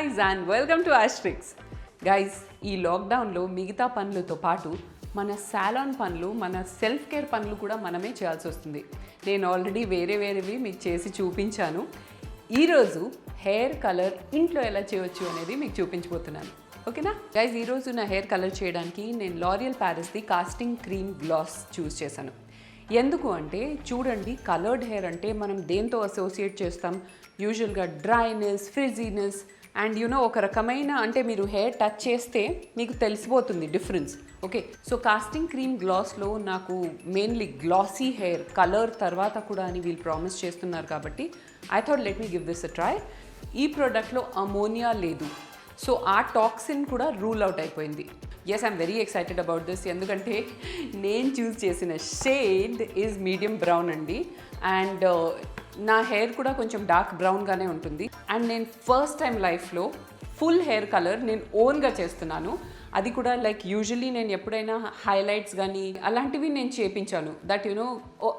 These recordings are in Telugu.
guys and welcome to Ashtrixx. Guys, ఈ లాక్డౌన్లో మిగతా పనులతో పాటు మన సాలాన్ పనులు, మన సెల్ఫ్ కేర్ పనులు కూడా మనమే చేయాల్సి వస్తుంది. నేను ఆల్రెడీ వేరేవి మీకు చేసి చూపించాను. ఈరోజు హెయిర్ కలర్ ఇంట్లో ఎలా చేయవచ్చు అనేది మీకు చూపించబోతున్నాను. ఓకేనా గైస్, ఈరోజు నా హెయిర్ కలర్ చేయడానికి నేను లారియల్ ప్యారిస్ది కాస్టింగ్ క్రీమ్ గ్లాస్ చూస్ చేశాను. ఎందుకు అంటే చూడండి, కలర్డ్ హెయిర్ అంటే మనం దేంతో అసోసియేట్ చేస్తాం? యూజువల్గా డ్రైనెస్, ఫ్రిజీనెస్ అండ్ ఒక రకమైన అంటే మీరు హెయిర్ టచ్ చేస్తే మీకు తెలిసిపోతుంది difference. Okay, so casting cream గ్లాస్లో నాకు మెయిన్లీ గ్లాసీ హెయిర్ కలర్ తర్వాత కూడా అని వీళ్ళు ప్రామిస్ చేస్తున్నారు కాబట్టి I thought let me give this a try. ఈ ప్రోడక్ట్లో అమోనియా లేదు, సో ఆ టాక్సిన్ కూడా రూల్ అవుట్ అయిపోయింది. Yes, I'm very excited about this. ఎందుకంటే నేను చూస్ చేసిన షేడ్ ఈజ్ మీడియం బ్రౌన్ అండి. అండ్ నా హెయిర్ కూడా కొంచెం డార్క్ బ్రౌన్గానే ఉంటుంది. అండ్ నేను ఫస్ట్ టైం లైఫ్లో ఫుల్ హెయిర్ కలర్ నేను ఓన్గా చేస్తున్నాను. అది కూడా లైక్ యూజువలీ నేను ఎప్పుడైనా హైలైట్స్ కానీ అలాంటివి నేను చేపించాను. దట్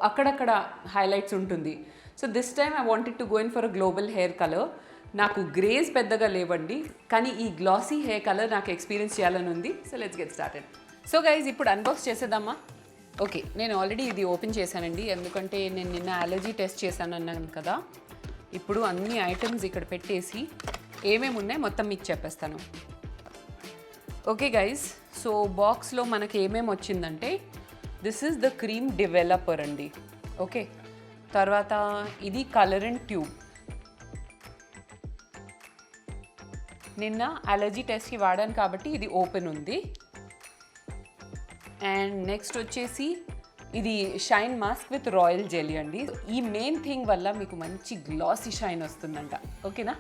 అక్కడక్కడ హైలైట్స్ ఉంటుంది. So this time I wanted to go in for a global hair colour. నాకు గ్రేస్ పెద్దగా లేవండి, కానీ ఈ గ్లాసీ హెయిర్ కలర్ నాకు ఎక్స్పీరియన్స్ చేయాలని ఉంది. So let's get started. So guys, ఇప్పుడు అన్బాక్స్ చేసేద్దామా? ఓకే, నేను ఆల్రెడీ ఇది ఓపెన్ చేశానండి, ఎందుకంటే నేను నిన్న అలర్జీ టెస్ట్ చేశాను అన్నాను కదా. ఇప్పుడు అన్ని ఐటమ్స్ ఇక్కడ పెట్టేసి ఏమేమి ఉన్నాయి మొత్తం మీకు చెప్పేస్తాను. ఓకే గైజ్, సో బాక్స్లో మనకి ఏమేమి వచ్చిందంటే this is the cream developer అండి. ఓకే, తర్వాత ఇది కలరెంట్ ట్యూబ్. నిన్న అలర్జీ టెస్ట్కి వాడాను కాబట్టి ఇది ఓపెన్ ఉంది. అండ్ నెక్స్ట్ వచ్చేసి ఇది shine mask with royal jelly అండి. ఈ మెయిన్ థింగ్ వల్ల మీకు మంచి గ్లాసీ షైన్ వస్తుందంట. ఓకేనా?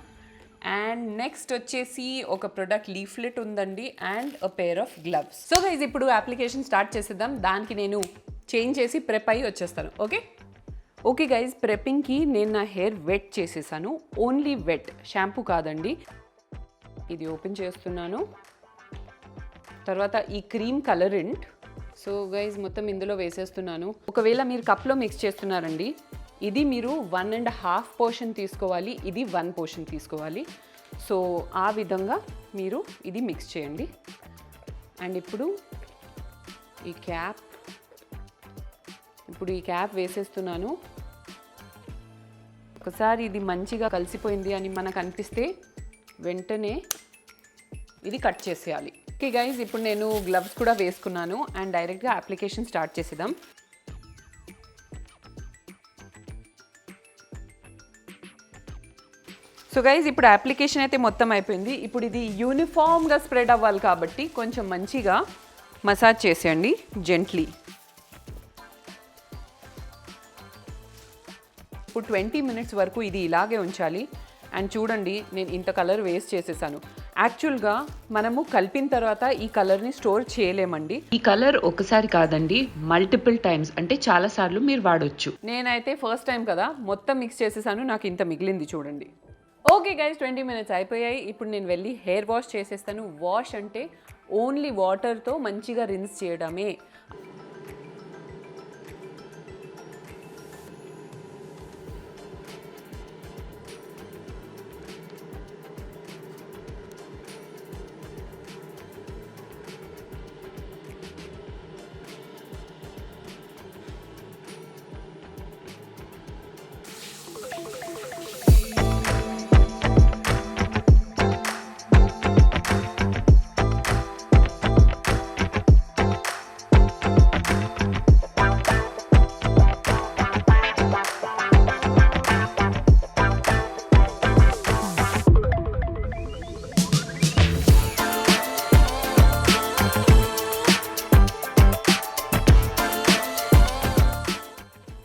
అండ్ నెక్స్ట్ వచ్చేసి ఒక ప్రొడక్ట్ లీఫ్లెట్ ఉందండి and a pair of gloves. So guys, ఇప్పుడు అప్లికేషన్ స్టార్ట్ చేసేద్దాం. దానికి నేను చేంజ్ చేసి ప్రెప్ అయ్యి వచ్చేస్తాను. ఓకే గైస్, ప్రెప్పింగ్కి నేను నా హెయిర్ వెట్ చేసేసాను. ఓన్లీ వెట్, షాంపూ కాదండి. ఇది ఓపెన్ చేస్తున్నాను. తర్వాత ఈ క్రీమ్ కలరెంట్. సో గైజ్, మొత్తం ఇందులో వేసేస్తున్నాను. ఒకవేళ మీరు కప్లో మిక్స్ చేస్తున్నారండి, ఇది మీరు 1.5 పోర్షన్ తీసుకోవాలి, ఇది 1 పోర్షన్ తీసుకోవాలి. సో ఆ విధంగా మీరు ఇది మిక్స్ చేయండి. అండ్ ఇప్పుడు ఈ క్యాప్ వేసేస్తున్నాను. ఒకసారి ఇది మంచిగా కలిసిపోయింది అని మనకు అనిపిస్తే వెంటనే ఇది కట్ చేసేయాలి. ఓకే గైజ్, ఇప్పుడు నేను గ్లవ్స్ కూడా వేసుకున్నాను అండ్ డైరెక్ట్గా అప్లికేషన్ స్టార్ట్ చేసేద్దాం. సో గైజ్, ఇప్పుడు అప్లికేషన్ అయితే మొత్తం అయిపోయింది. ఇప్పుడు ఇది యూనిఫామ్గా స్ప్రెడ్ అవ్వాలి కాబట్టి కొంచెం మంచిగా మసాజ్ చేసేయండి జెంట్లీ. ఇప్పుడు 20 మినిట్స్ వరకు ఇది ఇలాగే ఉంచాలి. అండ్ చూడండి, నేను ఇంత కలర్ వేస్ట్ చేసేసాను. యాక్చువల్గా మనము కలిపిన తర్వాత ఈ కలర్ని స్టోర్ చేయలేమండి. ఈ కలర్ ఒకసారి కాదండి, మల్టిపుల్ టైమ్స్, అంటే చాలా సార్లు మీరు వాడొచ్చు. నేనైతే ఫస్ట్ టైం కదా మొత్తం మిక్స్ చేసేసాను, నాకు ఇంత మిగిలింది చూడండి. ఓకే గైస్, 20 మినిట్స్ అయిపోయాయి. ఇప్పుడు నేను వెళ్ళి హెయిర్ వాష్ చేసేస్తాను. వాష్ అంటే ఓన్లీ వాటర్తో మంచిగా రిన్స్ చేయడమే.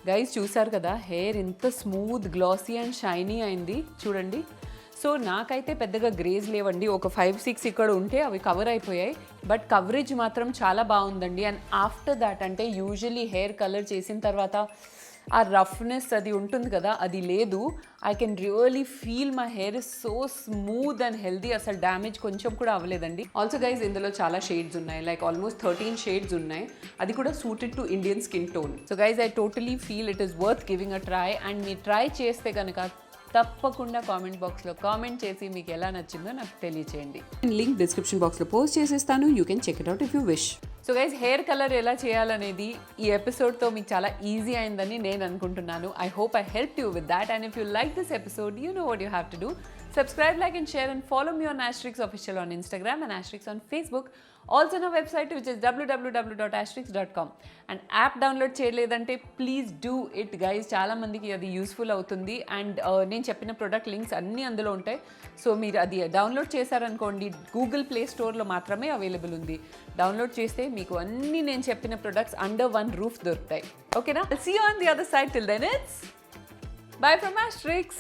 గైస్, చూసారు కదా హెయిర్ ఎంత స్మూత్, గ్లాసీ అండ్ షైనీ అయింది చూడండి. సో నాకైతే పెద్దగా గ్రేజ్ లేవండి, ఒక 5-6 ఇక్కడ ఉంటే అవి కవర్ అయిపోయాయి. బట్ కవరేజ్ మాత్రం చాలా బాగుందండి. అండ్ ఆఫ్టర్ దాట్ అంటే యూజువలీ హెయిర్ కలర్ చేసిన తర్వాత ఆ రఫ్నెస్ అది ఉంటుంది కదా, అది లేదు. I can really feel my hair is so smooth and healthy. అసలు డ్యామేజ్ కొంచెం కూడా అవ్వలేదండి. ఆల్సో గైజ్, ఇందులో చాలా షేడ్స్ ఉన్నాయి, లైక్ ఆల్మోస్ట్ 13 షేడ్స్ ఉన్నాయి. అది కూడా suited to Indian skin tone. So guys, I totally feel it is worth giving a try. And మీరు ట్రై చేస్తే కనుక తప్పకుండా కామెంట్ బాక్స్లో కామెంట్ చేసి మీకు ఎలా నచ్చిందో నాకు తెలియచేయండి. లింక్ డిస్క్రిప్షన్ బాక్స్లో పోస్ట్ చేసేస్తాను. You can check it out if you wish. So guys, hair colour ఎలా చేయాలనేది ఈ ఎపిసోడ్తో మీకు చాలా ఈజీ అయిందని నేను అనుకుంటున్నాను. I hope I help you with that. And if you like this episode, you know what you have to do. Subscribe, like and share and follow me on Ashtrixx Official on Instagram and Ashtrixx on Facebook. Also on our website which is www.ashtrixx.com. And app download చేయలేదంటే ప్లీజ్ డూ ఇట్ గైజ్. చాలా మందికి అది యూస్ఫుల్ అవుతుంది. అండ్ నేను చెప్పిన ప్రొడక్ట్ లింక్స్ అన్నీ అందులో ఉంటాయి. సో మీరు అది డౌన్లోడ్ చేశారనుకోండి, గూగుల్ ప్లే స్టోర్లో మాత్రమే అవైలబుల్ ఉంది. డౌన్లోడ్ చేస్తే మీకు అన్నీ నేను చెప్పిన ప్రొడక్ట్స్ అండర్ వన్ రూఫ్ దొరుకుతాయి. ఓకేనా? See you on the other side. Till then it's bye from Ashtrixx.